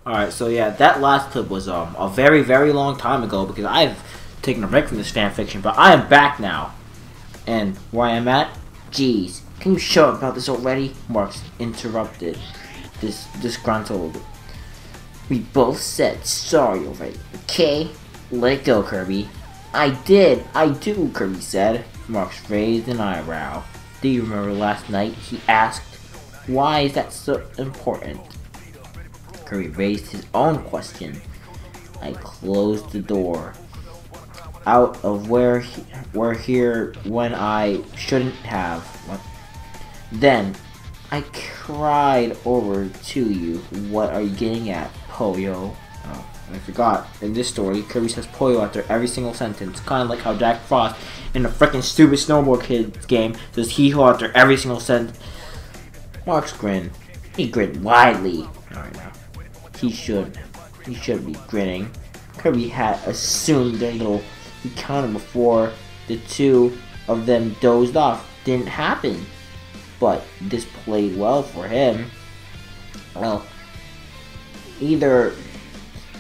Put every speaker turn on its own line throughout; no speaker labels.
Alright, so yeah, that last clip was a very, very long time ago because I've taken a break from this fanfiction, but I am back now. And where I am at? Jeez, can you shut up about this already? Marx interrupted, disgruntled. We both said sorry already, okay? Let it go, Kirby. I do, Kirby said. Marx raised an eyebrow. Do you remember last night? He asked. Why is that so important? Kirby raised his own question. I closed the door. Out of we're here when I shouldn't have. What? Then I cried over to you. What are you getting at, Poyo? Oh, I forgot. In this story, Kirby says Poyo after every single sentence, kind of like how Jack Frost in the freaking stupid Snowboard Kids game says hee-haw after every single sentence. Marx grinned. He grinned widely. Alright now. He should be grinning. Kirby had assumed their little encounter before the two of them dozed off didn't happen. But this played well for him. Well, either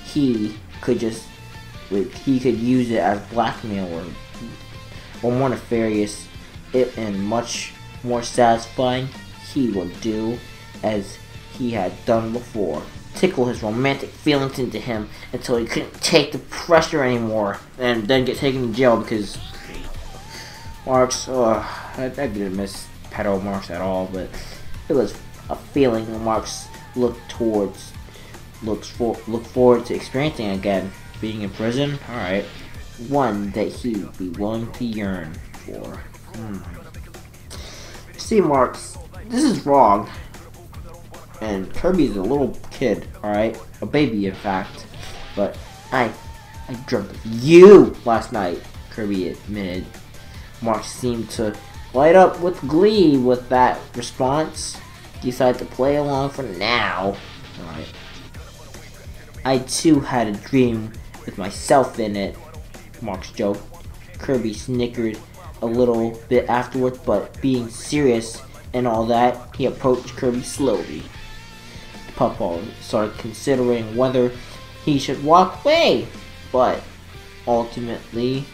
he could use it as blackmail or more nefarious and much more satisfying. He would do as he had done before. Tickle his romantic feelings into him until he couldn't take the pressure anymore, and then get taken to jail because Marx. I didn't miss pedo Marx at all, but it was a feeling Marx looked forward to experiencing again. Being in prison, all right, one that he'd be willing to yearn for. See, Marx, this is wrong. And Kirby's a little kid, alright? A baby, in fact. But I dreamt of you last night, Kirby admitted. Marx seemed to light up with glee with that response. Decided to play along for now. Alright. I too had a dream with myself in it, Marx joked. Kirby snickered a little bit afterwards, but being serious and all that, he approached Kirby slowly. Puffball started considering whether he should walk away, but ultimately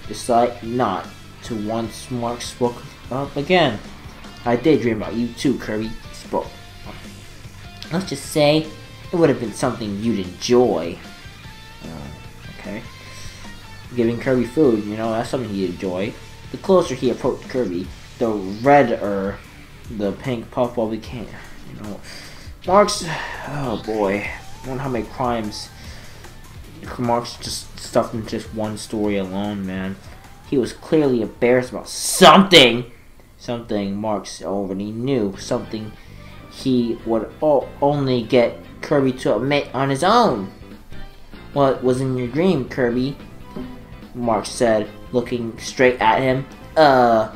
decided not to once Marx spoke up again. I did dream about you too, Kirby spoke. Let's just say it would have been something you'd enjoy. Okay. Giving Kirby food, you know, that's something he'd enjoy. The closer he approached Kirby, the redder the pink puffball became, you know. Marx, oh boy, I wonder how many crimes Marx just stuffed in just one story alone, man. He was clearly embarrassed about something Marx already knew, something he would only get Kirby to admit on his own. What was in your dream, Kirby? Marx said, looking straight at him.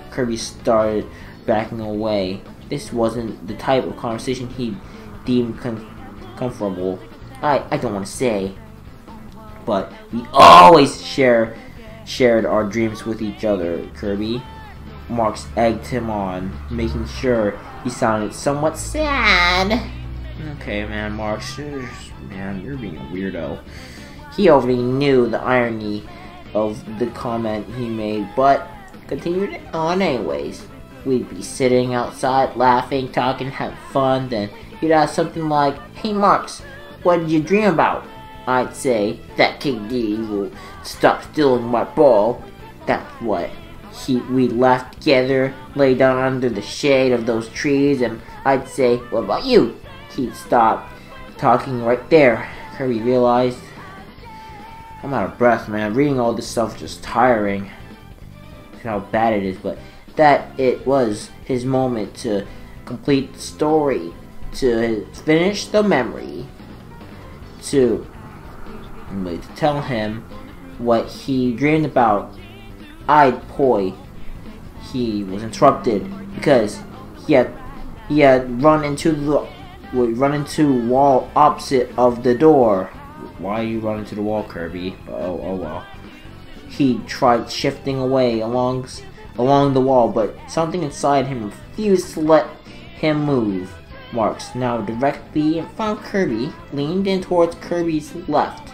Kirby started backing away. This wasn't the type of conversation he deemed comfortable. I don't want to say, but we always shared our dreams with each other, Kirby. Marx egged him on, making sure he sounded somewhat sad. Okay, man, Marx, man, you're being a weirdo. He already knew the irony of the comment he made, but continued on anyways. We'd be sitting outside, laughing, talking, having fun, then he'd ask something like, "Hey Marx, what did you dream about?" I'd say, "That King D will stop stealing my ball." That's what. We'd laugh together, lay down under the shade of those trees, and I'd say, "What about you?" He'd stop talking right there. Kirby realized, I'm out of breath, man. Reading all this stuff is just tiring. Look how bad it is, but that it was his moment to complete the story, to finish the memory, to tell him what he dreamed about. He was interrupted because he had run into the wall opposite of the door. Why you run into the wall, Kirby? Oh well. He tried shifting away along the wall, but something inside him refused to let him move. Marx, now directly in front of Kirby, leaned in towards Kirby's left,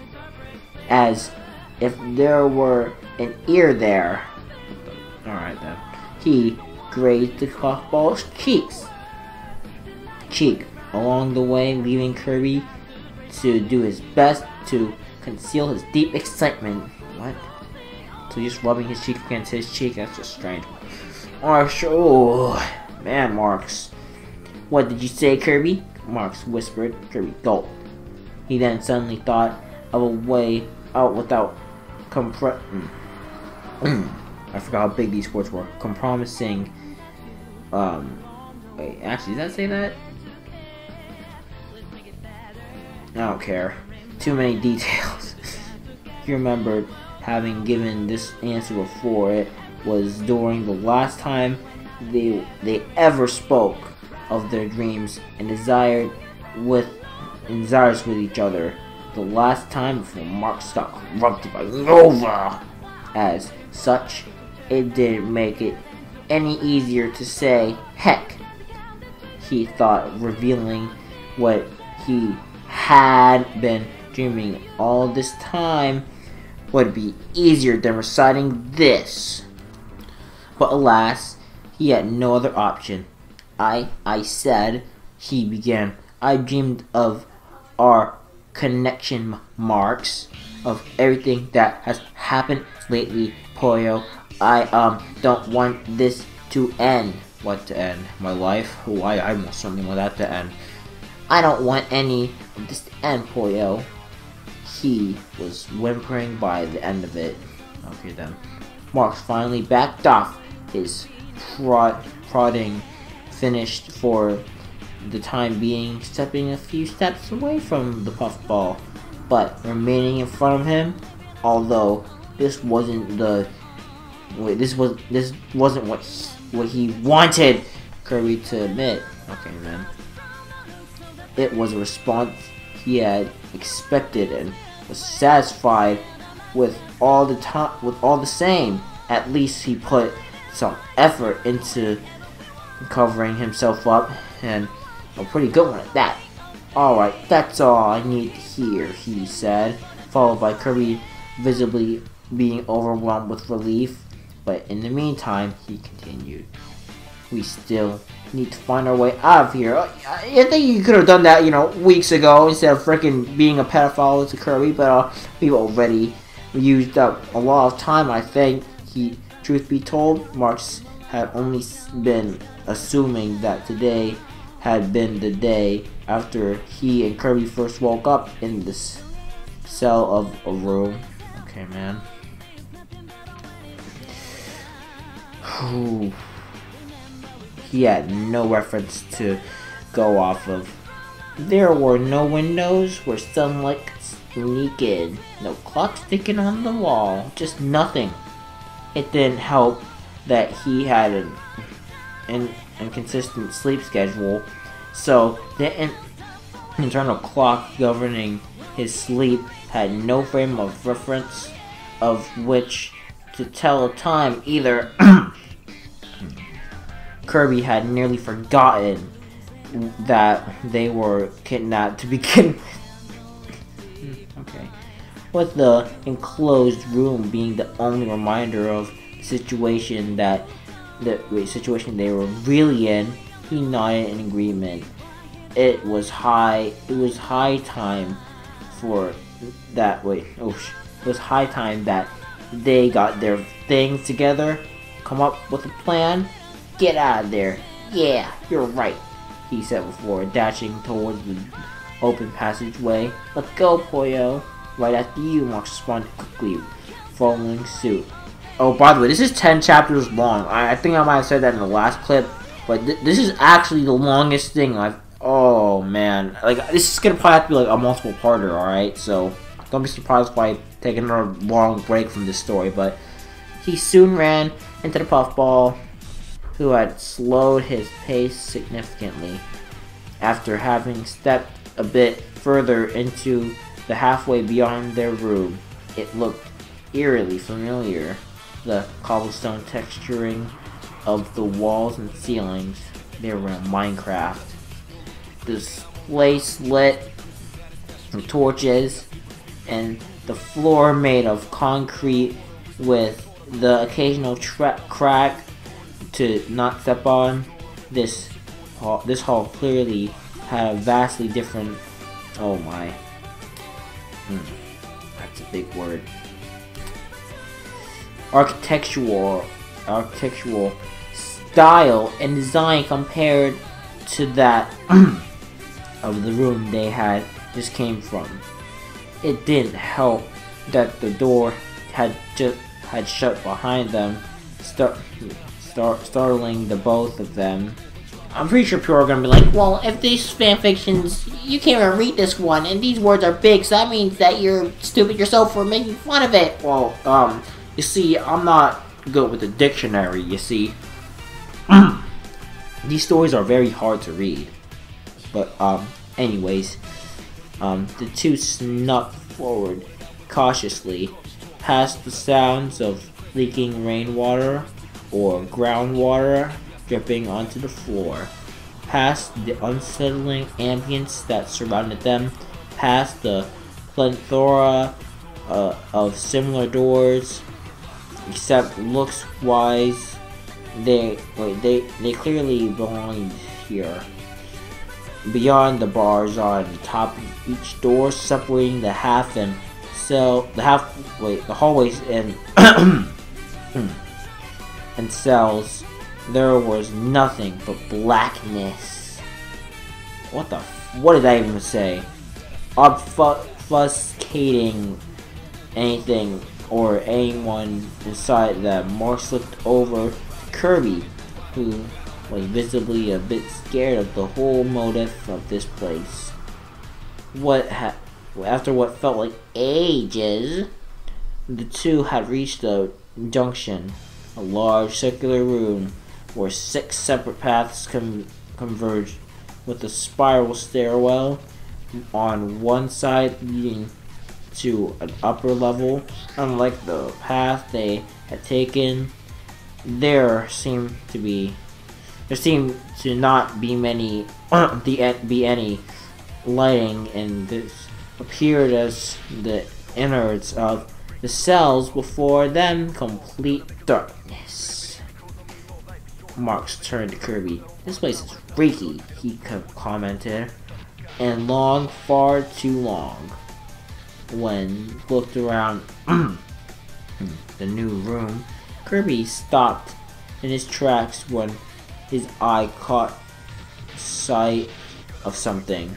as if there were an ear there. Alright then. He grazed the softball's cheek along the way, leaving Kirby to do his best to conceal his deep excitement. What? So he's just rubbing his cheek against his cheek? That's just strange. Oh, man, Marx. What did you say, Kirby? Marx whispered. Kirby gulped. He then suddenly thought of a way out without I forgot how big these words were. Compromising. Wait, actually, did that say that? I don't care. Too many details. He remembered having given this answer before. It was during the last time they ever spoke of their dreams and desires with each other. The last time before Marx got corrupted by Nova. As such, it didn't make it any easier to say heck, he thought, revealing what he had been dreaming all this time would be easier than reciting this. But alas, he had no other option. I said, he began, I dreamed of our connection, Marx, of everything that has happened lately, Pollo. I don't want this to end. What to end? My life? Oh, I most certainly want that to end. I don't want any of this to end, Pollo. He was whimpering by the end of it. Okay then. Marx finally backed off, his prodding finished for the time being, stepping a few steps away from the puffball, but remaining in front of him. Although this wasn't what he wanted Kirby to admit. Okay then. It was a response he had expected and was satisfied with all the same. At least he put some effort into covering himself up, and a pretty good one at that. Alright, that's all I need to hear, he said, followed by Kirby visibly being overwhelmed with relief. But in the meantime, he continued, we still need to find our way out of here. I think you could have done that, weeks ago instead of freaking being a pedophile to Kirby, but we've already used up a lot of time, I think. Truth be told, Marx had only been assuming that today had been the day after he and Kirby first woke up in this cell of a room. Okay, man. He had no reference to go off of. There were no windows where sunlight could sneak in, no clock sticking on the wall, just nothing. It didn't help that he had an inconsistent sleep schedule, so the internal clock governing his sleep had no frame of reference of which to tell time either. Kirby had nearly forgotten that they were kidnapped to begin with. Okay. With the enclosed room being the only reminder of the situation they were really in, he nodded in agreement. It was high time that they got their things together, come up with a plan. Get out of there. Yeah, you're right, he said before dashing towards the open passageway. Let's go, Pollo. Right after you, Marx responded quickly, following suit. Oh, by the way, this is 10 chapters long. I think I might have said that in the last clip, but this is actually the longest thing I've... Oh, man. Like, this is gonna probably have to be, like, a multiple-parter, alright? So, don't be surprised if I take another long break from this story, but he soon ran into the puffball, who had slowed his pace significantly. After having stepped a bit further into the halfway beyond their room, it looked eerily familiar. The cobblestone texturing of the walls and ceilings, they were in Minecraft. this place lit with torches, and the floor made of concrete with the occasional crack to not step on. This hall clearly had a vastly different, oh my, that's a big word, architectural style and design compared to that of the room they had just came from. It didn't help that the door had shut behind them, startling the both of them. I'm pretty sure people are gonna be like, well, if these fanfictions, you can't even read this one, and these words are big, so that means that you're stupid yourself for making fun of it. Well, you see, I'm not good with the dictionary, you see. These stories are very hard to read. But, anyways, the two snuck forward cautiously, past the sounds of leaking rainwater or groundwater dripping onto the floor, past the unsettling ambience that surrounded them, past the plethora of similar doors, except looks-wise, they clearly belonged here. Beyond the bars on the top of each door, separating the hallways and and cells, there was nothing but blackness. What did I even say? Obfuscating anything or anyone inside that. Marx looked over to Kirby, who was visibly a bit scared of the whole motive of this place. After what felt like ages, the two had reached a junction, a large circular room where 6 separate paths converged, with a spiral stairwell on one side leading to an upper level. Unlike the path they had taken, there seemed to not be any lighting, and this appeared as the innards of the cells before them, complete darkness. Marx turned to Kirby. This place is freaky, he commented, and long, far too long. When looked around the new room, Kirby stopped in his tracks when his eye caught sight of something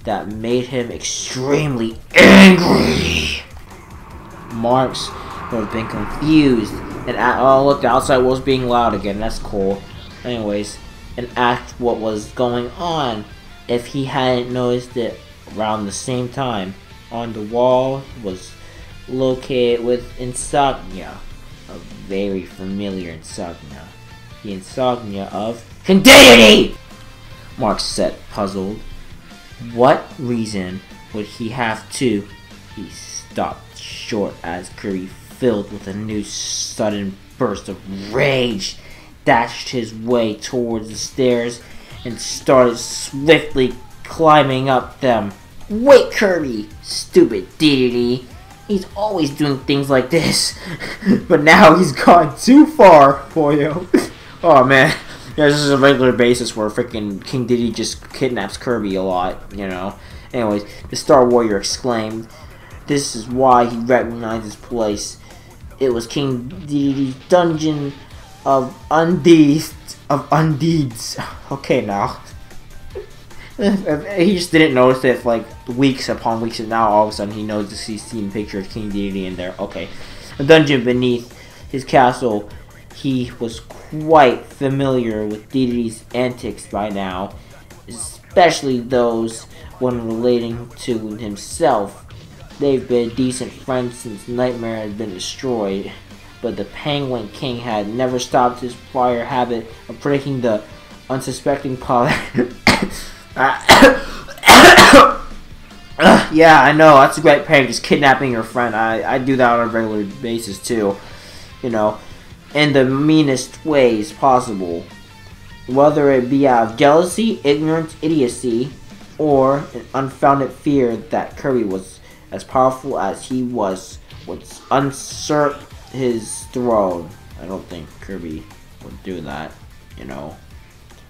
that made him extremely angry. Marx would have been confused and looked outside, was being loud again. That's cool. Anyways, and asked what was going on if he hadn't noticed it around the same time. On the wall was located with insomnia, a very familiar insomnia. The insomnia of continuity! Marx said, puzzled. What reason would he have to? He stopped short as Kirby, filled with a new sudden burst of rage, dashed his way towards the stairs and started swiftly climbing up them. Wait, Kirby! Stupid DDD. He's always doing things like this. But now he's gone too far for you. Oh man. Yeah, this is a regular basis where freaking King Diddy just kidnaps Kirby a lot, you know. Anyways, the Star Warrior exclaimed. This is why he recognized his place. It was King Diddy's dungeon of undeeds. Okay, now. He just didn't notice it for like weeks upon weeks, and now all of a sudden he notices he's seen a picture of King Dedede in there. Okay. A dungeon beneath his castle. He was quite familiar with Dedede's antics by now, especially those when relating to himself. They've been decent friends since Nightmare had been destroyed, but the Penguin King had never stopped his prior habit of breaking the unsuspecting public. Yeah, I know, that's a great pain, just kidnapping your friend. I do that on a regular basis too, you know, in the meanest ways possible. whether it be out of jealousy, ignorance, idiocy, or an unfounded fear that Kirby was as powerful as he was would usurp his throne. I don't think Kirby would do that, you know.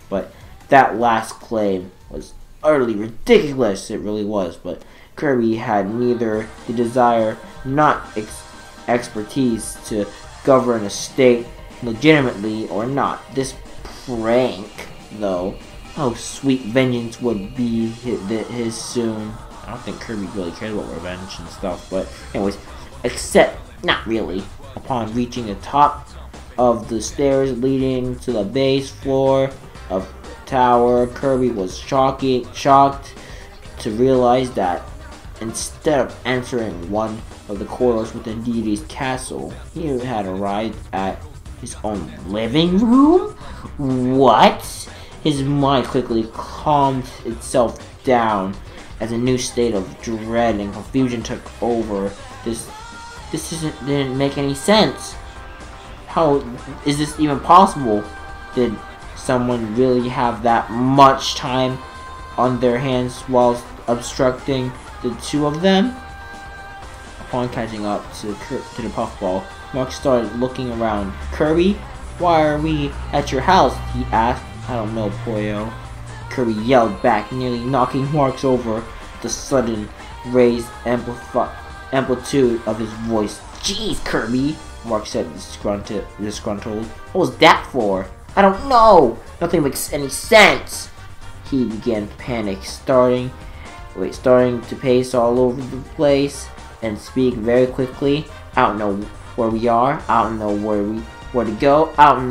But that last claim was utterly ridiculous. It really was. But Kirby had neither the desire nor expertise to govern a state legitimately or not. This prank, though, how sweet vengeance would be his soon. I don't think Kirby really cared about revenge and stuff, but anyways, except not really. Upon reaching the top of the stairs leading to the base floor of the tower, Kirby was shocked to realize that instead of entering one of the corridors within Deity's castle, he had arrived at his own living room? What? His mind quickly calmed itself down as a new state of dread and confusion took over. This didn't make any sense. How is this even possible? Did someone really have that much time on their hands while obstructing the two of them? Upon catching up to the puffball, Marx started looking around. Kirby, why are we at your house? He asked. I don't know, Pollo. Kirby yelled back, nearly knocking Marx over. The sudden raised amplitude of his voice. Jeez, Kirby, Marx said, disgruntled. What was that for? I don't know. Nothing makes any sense. He began to panic, starting to pace all over the place and speak very quickly. I don't know where we are. I don't know where to go. I don't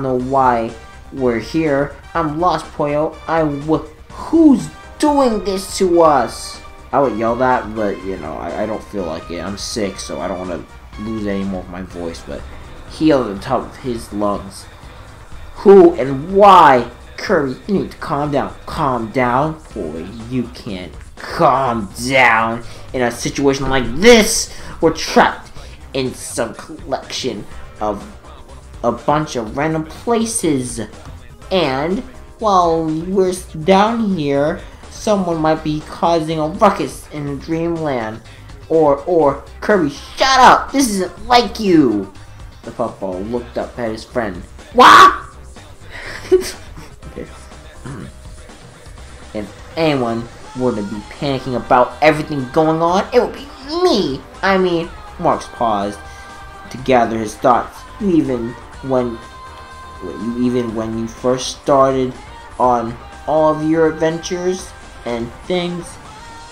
know why we're here. I'm lost, Pollo. Who's doing this to us? I would yell that, but you know, I don't feel like it. I'm sick, so I don't want to lose any more of my voice. But he yelled at the top of his lungs. Who and why? Kirby, you need to calm down. Calm down? Boy, you can't calm down in a situation like this. We're trapped in some collection of a bunch of random places. And while we're down here, someone might be causing a ruckus in Dreamland. Or Kirby, shut up! This isn't like you! The puffball looked up at his friend. What? Okay. If anyone were to be panicking about everything going on, it would be me! I mean, Marx paused to gather his thoughts. Even when you first started on all of your adventures and things,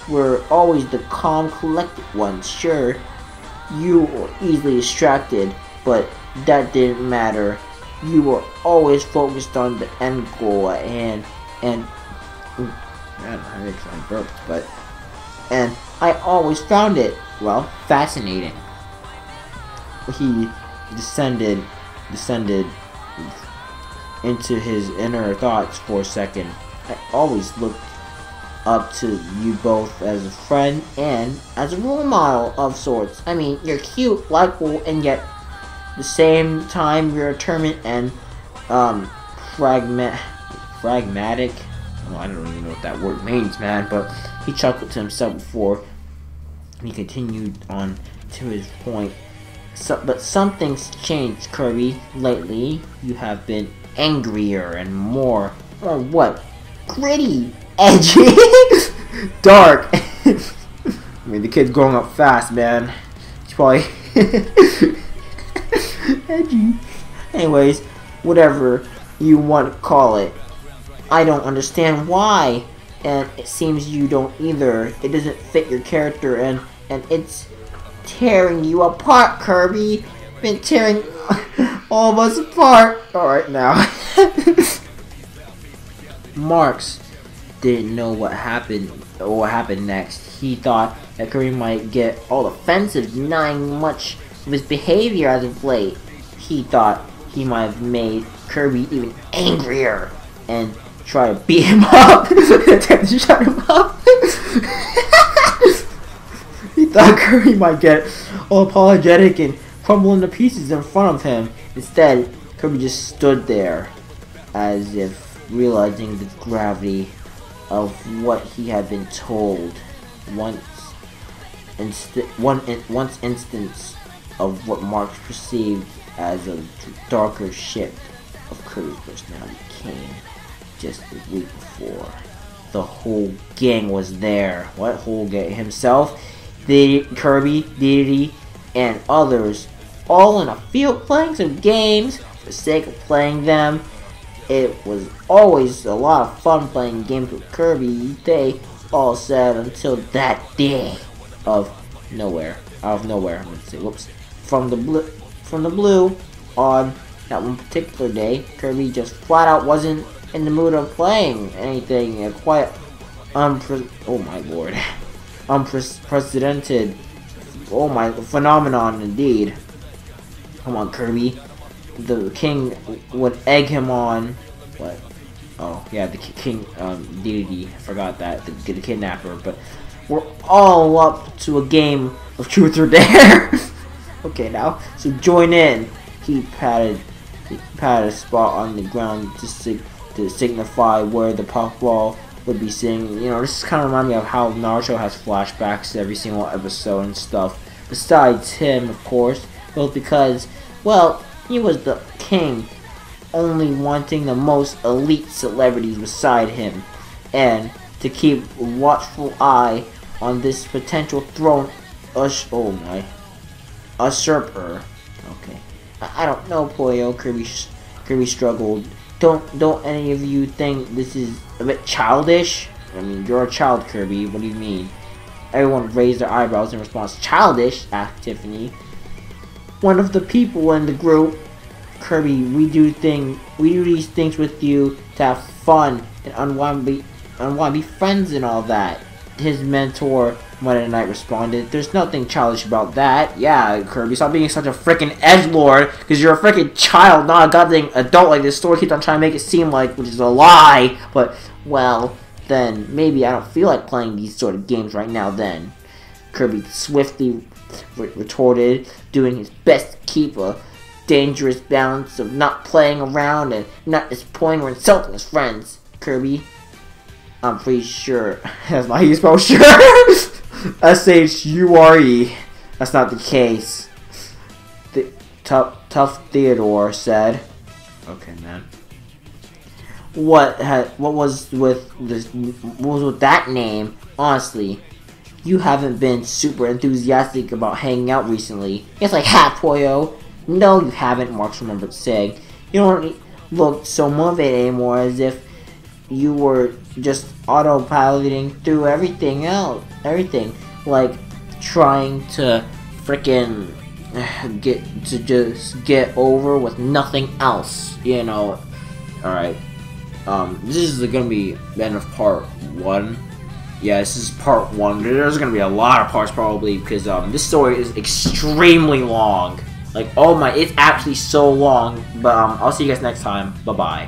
were always the calm, collected ones. Sure, you were easily distracted, but that didn't matter. You were always focused on the end goal and I always found it, well, fascinating. He descended into his inner thoughts for a second. I always looked up to you both as a friend and as a role model of sorts. I mean, you're cute, likable, and yet at the same time you're determined and pragmatic. Well, I don't even know what that word means, man, but he chuckled to himself before he continued on to his point. But something's changed, Kirby. Lately, you have been angrier and more, or what? Gritty, edgy, dark. I mean, the kid's growing up fast, man. He's probably edgy. Anyways, whatever you want to call it. I don't understand why, and it seems you don't either. It doesn't fit your character, and it's tearing you apart, Kirby. Been tearing all of us apart. Alright, now. Marx didn't know what happened or what happened next. He thought that Kirby might get all offensive, denying much of his behavior as of late. He thought he might have made Kirby even angrier and try to beat him up. Shut him up. He thought Kirby might get all apologetic and crumble into pieces in front of him. Instead, Kirby just stood there, as if realizing the gravity of what he had been told. Once instance of what Marx perceived as a darker shift of Kirby's personality came just a week before. The whole gang was there. What whole gang? Himself, Kirby, Diddy, and others, all in a field playing some games for the sake of playing them. It was always a lot of fun playing games with Kirby, they all said, until that day out of nowhere, I'm gonna say, whoops, from the blue, on that one particular day, Kirby just flat out wasn't in the mood of playing anything. Quite oh my lord, unprecedented, oh my, phenomenon indeed. Come on, Kirby. The king would egg him on. What? Oh yeah, the king, Diddy. Forgot that, the kidnapper. But we're all up to a game of truth or dare. Okay, now, so join in. He patted a spot on the ground to signify where the puffball would be sitting. You know, this kind of reminds me of how Naruto has flashbacks to every single episode and stuff. Besides him, of course, both because, well, he was the king, only wanting the most elite celebrities beside him, and to keep a watchful eye on this potential throne usurper. Okay, I don't know, Poyo. Kirby struggled. Don't any of you think this is a bit childish? I mean, you're a child, Kirby. What do you mean? Everyone raised their eyebrows in response. Childish? Asked Tiffany, one of the people in the group. Kirby, we do these things with you to have fun and unwind, be friends and all that. His mentor, Monday Night, responded, "There's nothing childish about that." Yeah, Kirby, stop being such a freaking edgelord, because you're a freaking child, not a goddamn adult like this story keeps on trying to make it seem like, which is a lie. But, well, then maybe I don't feel like playing these sort of games right now then. Kirby swiftly retorted, doing his best to keep a dangerous balance of not playing around and not disappointing or insulting his friends. Kirby, I'm pretty sure that's not how you spell sure. S-H-U-R-E. That's not the case. Tough Theodore said. Okay, man. What was with that name? Honestly, you haven't been super enthusiastic about hanging out recently. It's like, ha, Poyo. No, you haven't, Marx remembered saying. You don't look so motivated anymore, as if you were just autopiloting through everything, like trying to frickin' get over with nothing else, you know. Alright, this is gonna be the end of part 1. Yeah, this is part 1. There's gonna be a lot of parts probably, because this story is extremely long. Like, oh my, it's actually so long. But I'll see you guys next time. Bye bye.